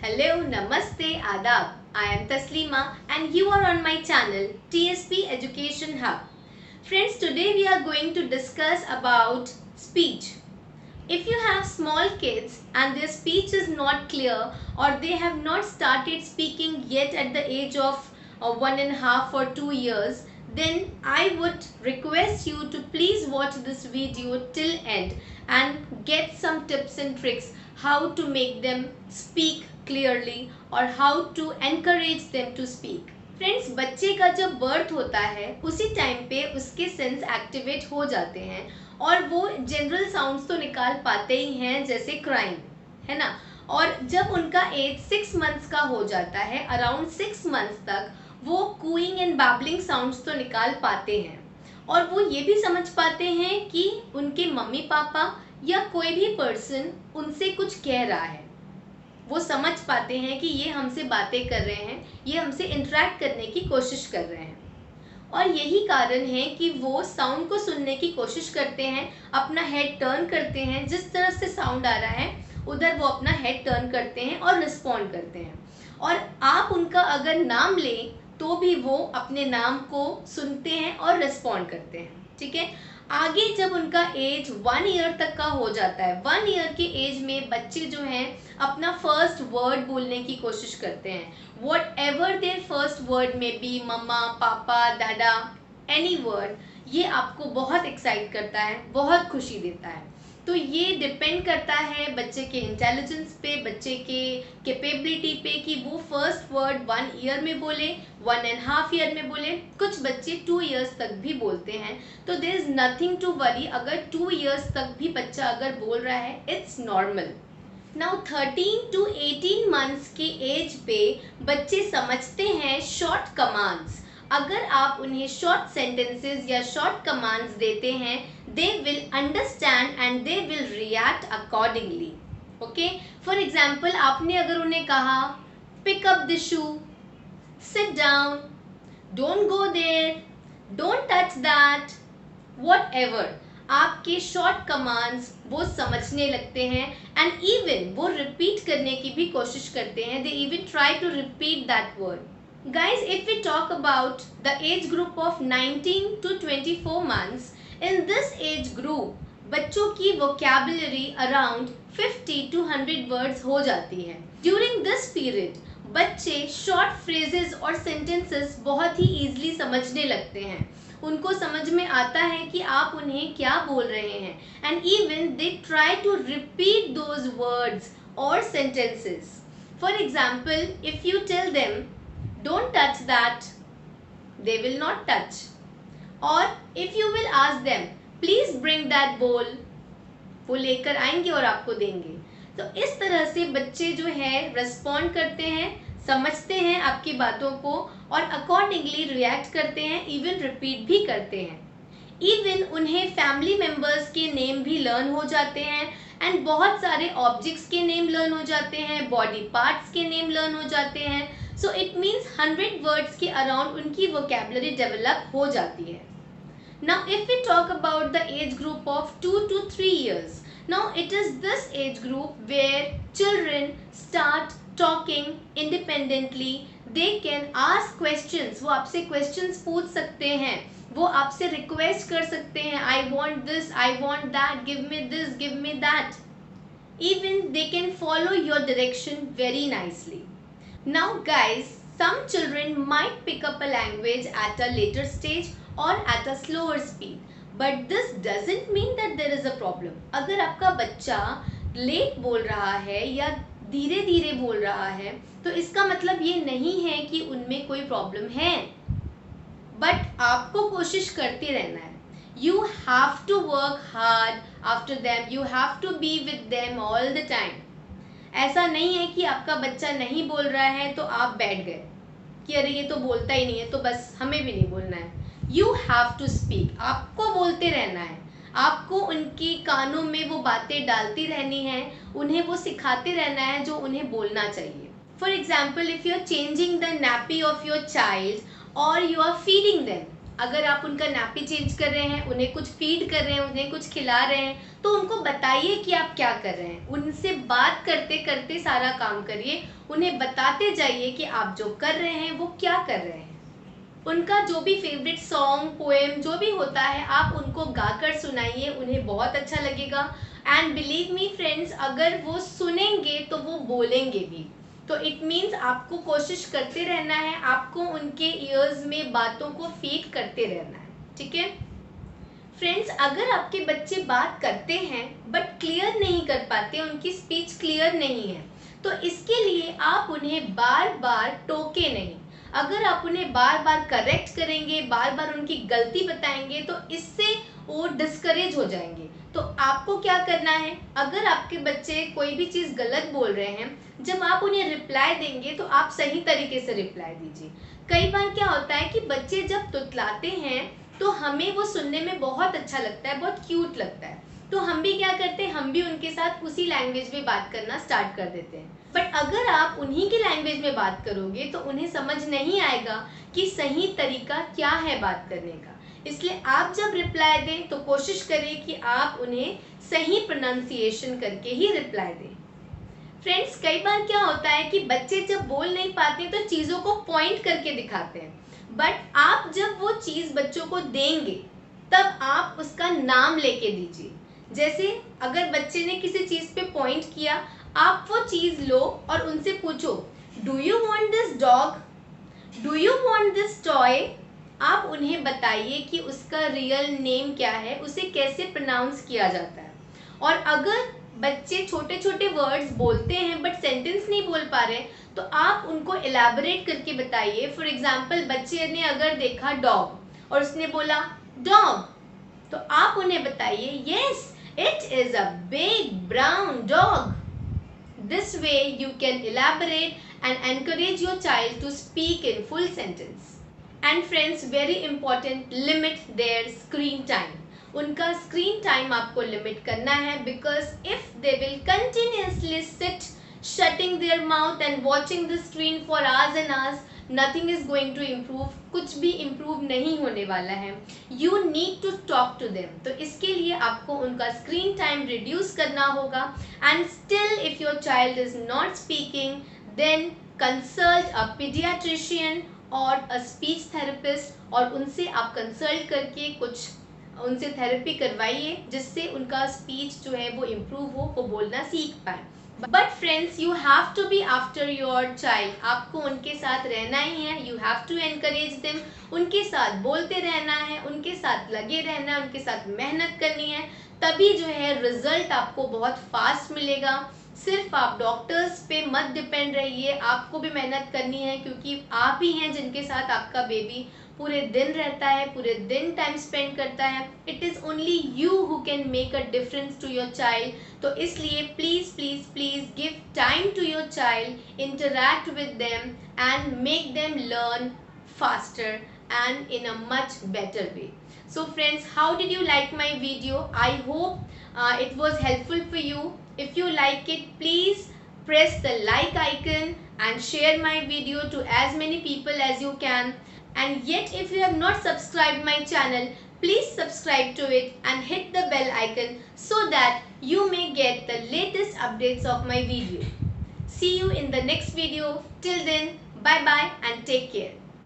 Hello, Namaste, Adab. I am Taslima and you are on my channel TSP Education Hub. Friends, today we are going to discuss about speech. If you have small kids and their speech is not clear or they have not started speaking yet at the age of 1.5 or 2 years, then I would request you to please watch this video till end and get some tips and tricks how to make them speak clearly or how to encourage them to speak. Friends, बच्चे का जब birth होता है उसी time पे उसके sense activate हो जाते हैं और वो जनरल साउंड्स तो निकाल पाते ही हैं, जैसे क्राइंग, है ना। और जब उनका एज 6 मंथ्स का हो जाता है, अराउंड 6 मंथ्स तक वो कूइंग एंड बैबलिंग साउंड्स तो निकाल पाते हैं और वो ये भी समझ पाते हैं कि उनके मम्मी पापा या कोई भी पर्सन उनसे कुछ कह रहा है। वो समझ पाते हैं कि ये हमसे बातें कर रहे हैं, ये हमसे इंटरेक्ट करने की कोशिश कर रहे हैं और यही कारण है कि वो साउंड को सुनने की कोशिश करते हैं, अपना हेड टर्न करते हैं, जिस तरफ से साउंड आ रहा है उधर वो अपना हेड टर्न करते हैं और रिस्पॉन्ड करते हैं। और आप उनका अगर नाम लें तो भी वो अपने नाम को सुनते हैं और रिस्पॉन्ड करते हैं, ठीक है। आगे जब उनका एज 1 ईयर तक का हो जाता है, 1 ईयर के एज में बच्चे जो हैं अपना फर्स्ट वर्ड बोलने की कोशिश करते हैं। Whatever their first word maybe, मम्मा, पापा, दादा, एनी वर्ड, ये आपको बहुत एक्साइट करता है, बहुत खुशी देता है। तो ये डिपेंड करता है बच्चे के इंटेलिजेंस पे, बच्चे के कैपेबिलिटी पे कि वो फर्स्ट वर्ड 1 ईयर में बोले, 1.5 ईयर में बोले। कुछ बच्चे 2 ईयर्स तक भी बोलते हैं, तो there is nothing to worry. अगर 2 ईयर्स तक भी बच्चा अगर बोल रहा है, it's normal. Now 13 to 18 months के एज पे बच्चे समझते हैं शॉर्ट कमांड्स। अगर आप उन्हें शॉर्ट सेंटेंसेस या शॉर्ट कमांड्स देते हैं, they will understand and they will react accordingly. Okay, for example आपने अगर उन्हें कहा pick up the shoe, sit down, don't go there, don't touch that, whatever, आपके शॉर्ट कमांड्स वो समझने लगते हैं एंड इवन वो रिपीट करने की भी कोशिश करते हैं। They even try to repeat that word. Guys, if we talk about the age group of 19 to 24 months, in this age group बच्चों की vocabulary around 50 to 100 words हो जाती है। During this period बच्चे short phrases और sentences बहुत ही easily समझने लगते हैं। उनको समझ में आता है कि आप उन्हें क्या बोल रहे हैं and even they try to repeat those words or sentences. For example, if you tell them don't touch that, they will not touch. Or if you will ask them please bring that bowl, वो लेकर आएंगे और आपको देंगे। तो इस तरह से बच्चे जो है रिस्पॉन्ड करते हैं, समझते हैं आपकी बातों को और अकॉर्डिंगली रिएक्ट करते हैं, इवन रिपीट भी करते हैं। इवन उन्हें फैमिली मेम्बर्स के नेम भी लर्न हो जाते हैं एंड बहुत सारे ऑब्जेक्ट्स के नेम लर्न हो जाते हैं, बॉडी पार्ट्स के नेम लर्न हो जाते हैं। सो इट मीन्स 100 वर्ड्स के अराउंड उनकी वोकेबलरी डेवलप हो जाती है। Now if we talk about the age group of 2 to 3 years, now it is this age group where children start talking independently. They can ask questions, वो आपसे questions पूछ सकते हैं, वो आपसे रिक्वेस्ट कर सकते हैं, I want this, I want that, give me this, give me that. Even they can follow your direction very nicely. Now guys, some children might pick up a language at a later stage or at a slower speed, but this doesn't mean that there is a problem. अगर आपका बच्चा late बोल रहा है या धीरे धीरे बोल रहा है तो इसका मतलब ये नहीं है कि उनमें कोई प्रॉब्लम है, बट आपको कोशिश करते रहना है। You have to work hard after them, you have to be with them all the time. ऐसा नहीं है कि आपका बच्चा नहीं बोल रहा है तो आप बैठ गए कि अरे ये तो बोलता ही नहीं है तो बस हमें भी नहीं बोलना है। यू हैव टू स्पीक, आपको बोलते रहना है, आपको उनके कानों में वो बातें डालती रहनी है, उन्हें वो सिखाते रहना है जो उन्हें बोलना चाहिए। For example, if you are changing the nappy of your child और यू आर फीडिंग देम, अगर आप उनका नैपी चेंज कर रहे हैं, उन्हें कुछ फीड कर रहे हैं, उन्हें कुछ खिला रहे हैं, तो उनको बताइए कि आप क्या कर रहे हैं। उनसे बात करते करते सारा काम करिए, उन्हें बताते जाइए कि आप जो कर रहे हैं वो क्या कर रहे हैं। उनका जो भी फेवरेट सॉन्ग, पोएम जो भी होता है, आप उनको गाकर सुनाइए, उन्हें बहुत अच्छा लगेगा। एंड बिलीव मी फ्रेंड्स, अगर वो सुनेंगे तो वो बोलेंगे भी। तो इट मीन्स आपको कोशिश करते रहना है, आपको उनके ईयर्स में बातों को फीड करते रहना है, ठीक है फ्रेंड्स। अगर आपके बच्चे बात करते हैं बट क्लियर नहीं कर पाते, उनकी स्पीच क्लियर नहीं है, तो इसके लिए आप उन्हें बार बार टोके नहीं। अगर आप उन्हें बार बार करेक्ट करेंगे, बार बार उनकी गलती बताएंगे, तो इससे वो डिस्करेज हो जाएंगे। तो आपको क्या करना है, अगर आपके बच्चे कोई भी चीज़ गलत बोल रहे हैं, जब आप उन्हें रिप्लाई देंगे तो आप सही तरीके से रिप्लाई दीजिए। कई बार क्या होता है कि बच्चे जब तुतलाते हैं तो हमें वो सुनने में बहुत अच्छा लगता है, बहुत क्यूट लगता है, तो हम भी क्या करते हैं, हम भी उनके साथ उसी लैंग्वेज में बात करना स्टार्ट कर देते हैं। बट अगर आप उन्हीं की लैंग्वेज में बात करोगे तो उन्हें समझ नहीं आएगा कि सही तरीका क्या है बात करने का। इसलिए आप जब रिप्लाई दें तो कोशिश करें कि आप उन्हें सही प्रोनाउंसिएशन करके ही रिप्लाई दें। फ्रेंड्स, कई बार क्या होता है कि बच्चे जब बोल नहीं पाते तो चीज़ों को पॉइंट करके दिखाते हैं, बट आप जब वो चीज़ बच्चों को देंगे तब आप उसका नाम लेके दीजिए। जैसे अगर बच्चे ने किसी चीज़ पे पॉइंट किया, आप वो चीज़ लो और उनसे पूछो, do you want this dog, do you want this toy. आप उन्हें बताइए कि उसका रियल नेम क्या है, उसे कैसे प्रोनाउंस किया जाता है। और अगर बच्चे छोटे छोटे वर्ड्स बोलते हैं बट सेंटेंस नहीं बोल पा रहे, तो आप उनको एलैबोरेट करके बताइए। फॉर एग्जाम्पल, बच्चे ने अगर देखा डॉग और उसने बोला डॉग, तो आप उन्हें बताइए, yes it is a big brown dog. This way you can elaborate and encourage your child to speak in full sentence. And friends, very important, limit their screen time. उनका screen time आपको limit करना है, because if they will continuously sit shutting their mouth and watching the screen for hours and hours, nothing is going to improve. कुछ भी improve नहीं होने वाला है. You need to talk to them. तो इसके लिए आपको उनका screen time reduce करना होगा. And still if your child is not speaking, then consult a pediatrician or a speech therapist, और उनसे आप कंसल्ट करके कुछ उनसे थेरेपी करवाइए, जिससे उनका स्पीच जो है वो इम्प्रूव हो, वो बोलना सीख पाए. But friends, you have to be after your child. आपको उनके साथ रहना ही है. You have to encourage them. उनके साथ बोलते रहना है, उनके साथ लगे रहना है, उनके साथ मेहनत करनी है. तभी जो है रिजल्ट आपको बहुत फास्ट मिलेगा. सिर्फ आप डॉक्टर्स पे मत डिपेंड रहिए, आपको भी मेहनत करनी है, क्योंकि आप ही हैं जिनके साथ आपका बेबी पूरे दिन रहता है, पूरे दिन टाइम स्पेंड करता है. It is only you who can make a difference to your child. तो इसलिए please please please give time to your child, interact with them and make them learn faster and in a much better way. So friends, how did you like my video? I hope it was helpful for you. If you like it, please press the like icon and share my video to as many people as you can. And yet if you have not subscribed my channel, please subscribe to it and hit the bell icon so that you may get the latest updates of my video. See you in the next video. Till then, bye bye and take care.